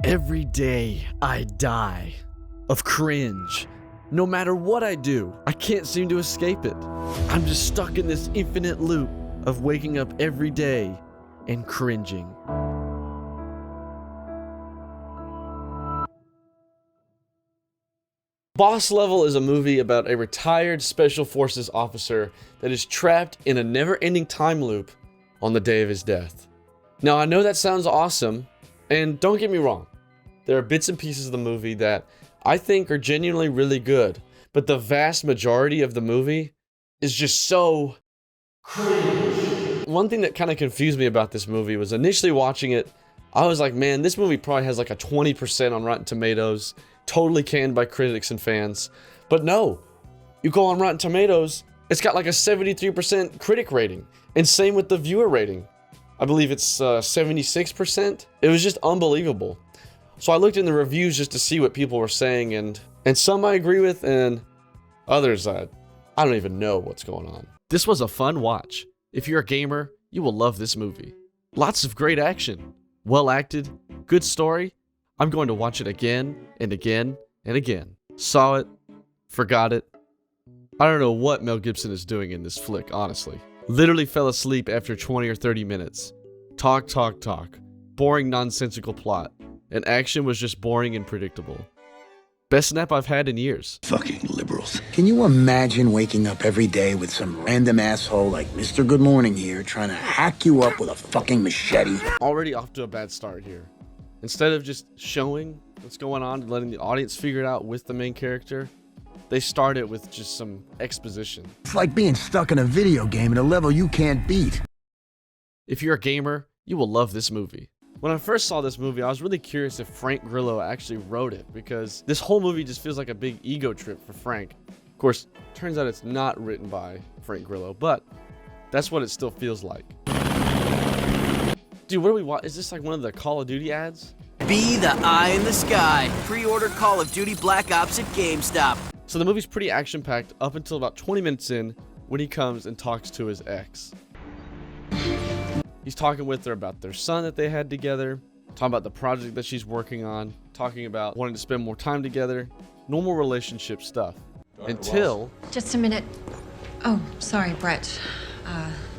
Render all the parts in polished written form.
Every day I die of cringe. No matter what I do, I can't seem to escape it. I'm just stuck in this infinite loop of waking up every day and cringing. Boss Level is a movie about a retired special forces officer that is trapped in a never-ending time loop on the day of his death. Now, I know that sounds awesome, and don't get me wrong, there are bits and pieces of the movie that I think are genuinely really good, but the vast majority of the movie is just so cringe. One thing that kind of confused me about this movie was initially watching it, I was like, man, this movie probably has like a 20% on Rotten Tomatoes, totally canned by critics and fans. But no, you go on Rotten Tomatoes, it's got like a 73% critic rating, and same with the viewer rating. I believe it's 76%. It was just unbelievable. So I looked in the reviews just to see what people were saying, and some I agree with, and others I don't even know what's going on. This was a fun watch. If you're a gamer, you will love this movie. Lots of great action, well acted, good story. I'm going to watch it again and again and again. Saw it, forgot it. I don't know what Mel Gibson is doing in this flick, honestly. Literally fell asleep after 20 or 30 minutes. Talk. Boring, nonsensical plot. And action was just boring and predictable. Best nap I've had in years. Fucking liberals. Can you imagine waking up every day with some random asshole like Mr. Good Morning here trying to hack you up with a fucking machete? Already off to a bad start here. Instead of just showing what's going on and letting the audience figure it out with the main character, they start it with just some exposition. It's like being stuck in a video game at a level you can't beat. If you're a gamer, you will love this movie. When I first saw this movie, I was really curious if Frank Grillo actually wrote it, because this whole movie just feels like a big ego trip for Frank. Of course, turns out it's not written by Frank Grillo, but that's what it still feels like. Dude, what do we watch? Is this like one of the Call of Duty ads? Be the eye in the sky. Pre-order Call of Duty Black Ops at GameStop. So the movie's pretty action-packed up until about 20 minutes in when he comes and talks to his ex. He's talking with her about their son that they had together, talking about the project that she's working on, talking about wanting to spend more time together, normal relationship stuff. Until... Just a minute. Oh, sorry, Brett.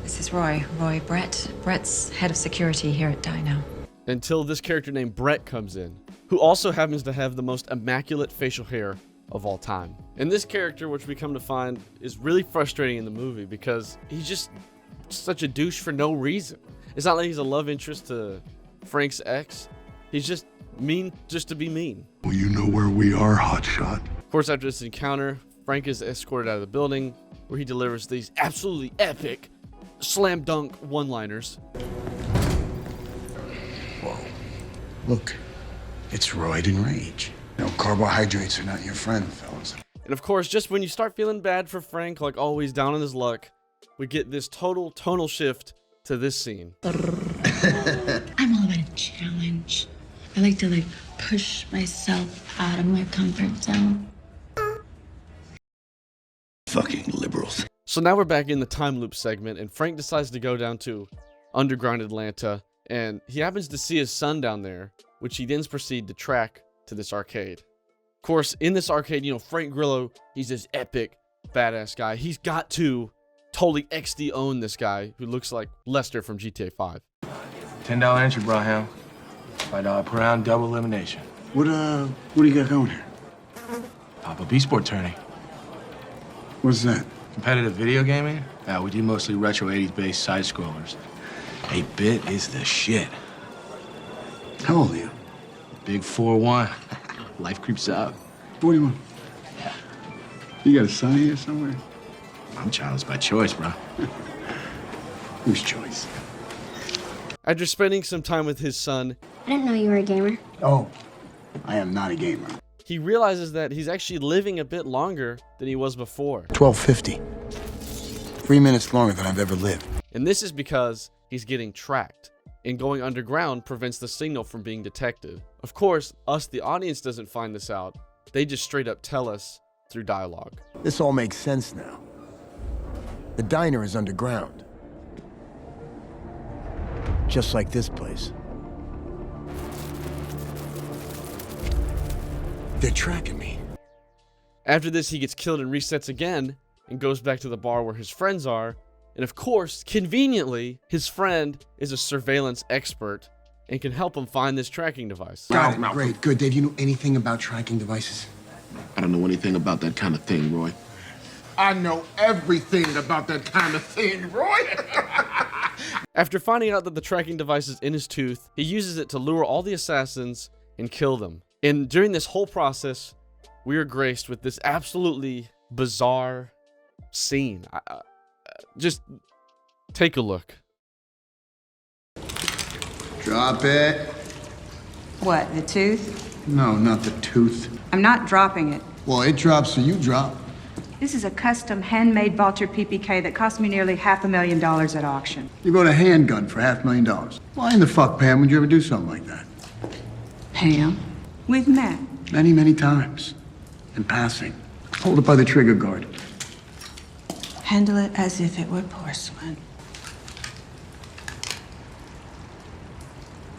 This is Roy. Brett. Brett's head of security here at Dino. Until this character named Brett comes in, who also happens to have the most immaculate facial hair of all time. And this character, which we come to find, is really frustrating in the movie because he's just such a douche for no reason. It's not like he's a love interest to Frank's ex. He's just mean just to be mean. Well, you know where we are, hotshot. Of course, after this encounter, Frank is escorted out of the building where he delivers these absolutely epic slam dunk one-liners. Whoa. Look, it's roid and rage. No, carbohydrates are not your friend, fellas. And of course, just when you start feeling bad for Frank, like always down on his luck, we get this total tonal shift to this scene. I'm all about a challenge. I like to push myself out of my comfort zone. Fucking liberals. So now we're back in the time loop segment, and Frank decides to go down to underground Atlanta, and he happens to see his son down there, which he then proceeds to track to this arcade. Of course, in this arcade, you know, Frank Grillo, he's this epic, badass guy. He's got to totally XD own this guy who looks like Lester from GTA 5. $10 entry, Braham. $5 per round, double elimination. What do you got going here? Pop up esport tourney. What's that? Competitive video gaming? Yeah, we do mostly retro 80s based side scrollers. 8-bit is the shit. How old are you? Big 4-1. Life creeps up. 41. You got a son here somewhere? I'm childless by choice, bro. Whose choice? After spending some time with his son, I didn't know you were a gamer. Oh, I am not a gamer. he realizes that he's actually living a bit longer than he was before. 12:50. 3 minutes longer than I've ever lived. And this is because he's getting tracked, and going underground prevents the signal from being detected. Of course, us, the audience, doesn't find this out. They just straight up tell us through dialogue. This all makes sense now. The diner is underground. Just like this place. They're tracking me. After this, he gets killed and resets again and goes back to the bar where his friends are. And of course, conveniently, his friend is a surveillance expert and can help him find this tracking device. Got it. Great. Good. Dave, you know anything about tracking devices? I don't know anything about that kind of thing, Roy. I know everything about that kind of thing, Roy. After finding out that the tracking device is in his tooth, he uses it to lure all the assassins and kill them. And during this whole process, we are graced with this absolutely bizarre scene. Just take a look. Drop it. What, the tooth? No, not the tooth. I'm not dropping it. Well, it drops, so you drop. This is a custom handmade Vulture PPK that cost me nearly $500,000 at auction. You bought a handgun for $500,000. Why in the fuck, Pam, would you ever do something like that? Pam? With Matt. Many, many times. In passing. Hold it by the trigger guard. Handle it as if it were porcelain.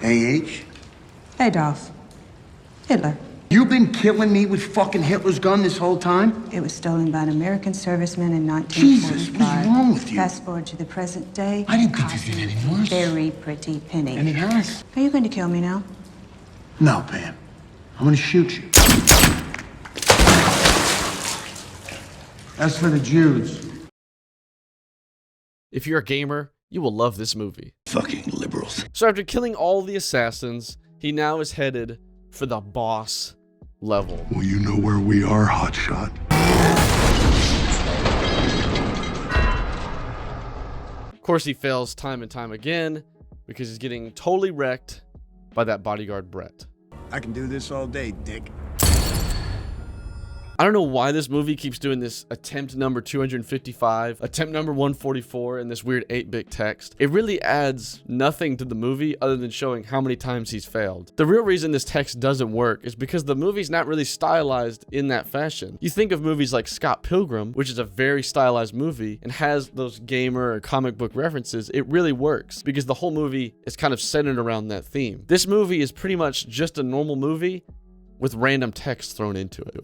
AH? Adolf. Hitler. You been killing me with fucking Hitler's gun this whole time? It was stolen by an American serviceman in 1945. Jesus, what's wrong with you? Fast forward to the present day. I didn't think this did any worse. Very pretty penny. And it has. Are you going to kill me now? No, Pam. I'm gonna shoot you. As for the Jews. If you're a gamer, you will love this movie. Fucking liberals. So after killing all the assassins, he now is headed for the boss level. Well, you know where we are, hotshot. Of course, he fails time and time again because he's getting totally wrecked by that bodyguard Brett. I can do this all day, Dick. I don't know why this movie keeps doing this attempt number 255, attempt number 144, and this weird 8-bit text. It really adds nothing to the movie other than showing how many times he's failed. The real reason this text doesn't work is because the movie's not really stylized in that fashion. You think of movies like Scott Pilgrim, which is a very stylized movie and has those gamer or comic book references, it really works because the whole movie is kind of centered around that theme. This movie is pretty much just a normal movie with random text thrown into it.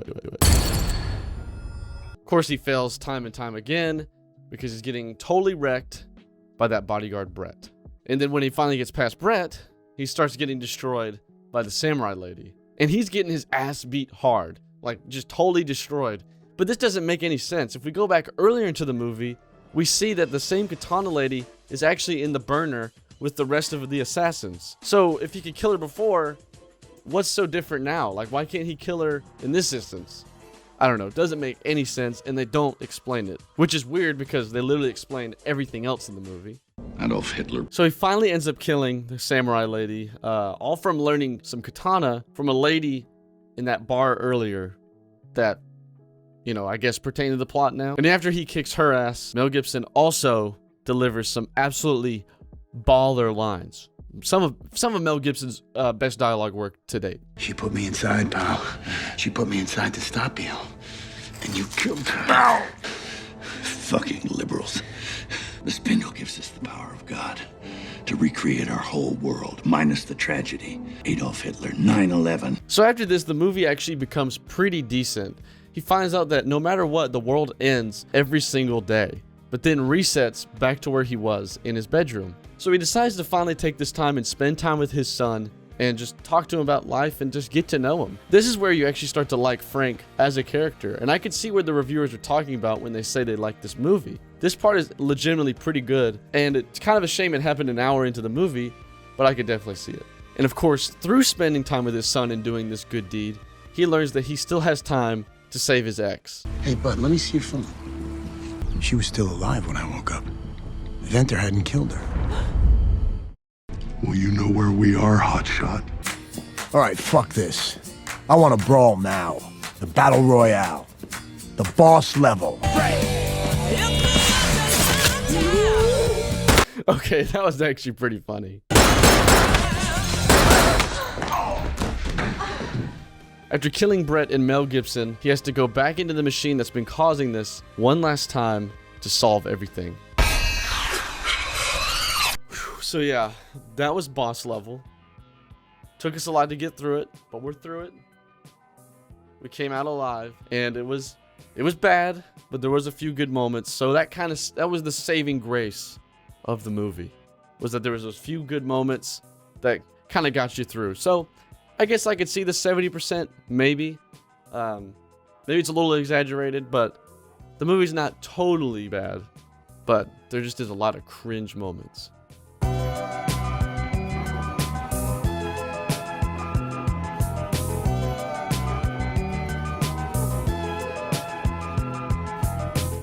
Of course, he fails time and time again because he's getting totally wrecked by that bodyguard Brett. And then when he finally gets past Brett, he starts getting destroyed by the samurai lady. And he's getting his ass beat hard, like just totally destroyed. But this doesn't make any sense. If we go back earlier into the movie, we see that the same katana lady is actually in the burner with the rest of the assassins. So if he could kill her before, what's so different now? Like, why can't he kill her in this instance? I don't know. It doesn't make any sense, and they don't explain it. Which is weird because they literally explain everything else in the movie. Adolf Hitler. So he finally ends up killing the samurai lady, all from learning some katana from a lady in that bar earlier that, you know, I guess pertain to the plot now. And after he kicks her ass, Mel Gibson also delivers some absolutely baller lines. Some of Mel Gibson's best dialogue work to date. She put me inside, pal. She put me inside to stop you. And you killed her. Ow! Fucking liberals. The spindle gives us the power of God to recreate our whole world, minus the tragedy. Adolf Hitler, 9/11. So after this, the movie actually becomes pretty decent. He finds out that no matter what, the world ends every single day, but then resets back to where he was in his bedroom. So he decides to finally take this time and spend time with his son and just talk to him about life and just get to know him. This is where you actually start to like Frank as a character, and I could see where the reviewers are talking about when they say they like this movie. This part is legitimately pretty good, and it's kind of a shame it happened an hour into the movie, but I could definitely see it. And of course, through spending time with his son and doing this good deed, he learns that he still has time to save his ex. Hey, bud, let me see your phone. She was still alive when I woke up. Venter hadn't killed her. Well, you know where we are, hotshot. All right, fuck this. I want to brawl now. The battle royale. The boss level. Okay, that was actually pretty funny. After killing Brett and Mel Gibson, he has to go back into the machine that's been causing this one last time to solve everything. So yeah, that was boss level. Took us a lot to get through it, but we're through it. We came out alive, and it was bad, but there was a few good moments. So that was the saving grace of the movie, was that there was those few good moments that kind of got you through. So I guess I could see the 70%, maybe. Maybe it's a little exaggerated, but the movie's not totally bad. But there just is a lot of cringe moments.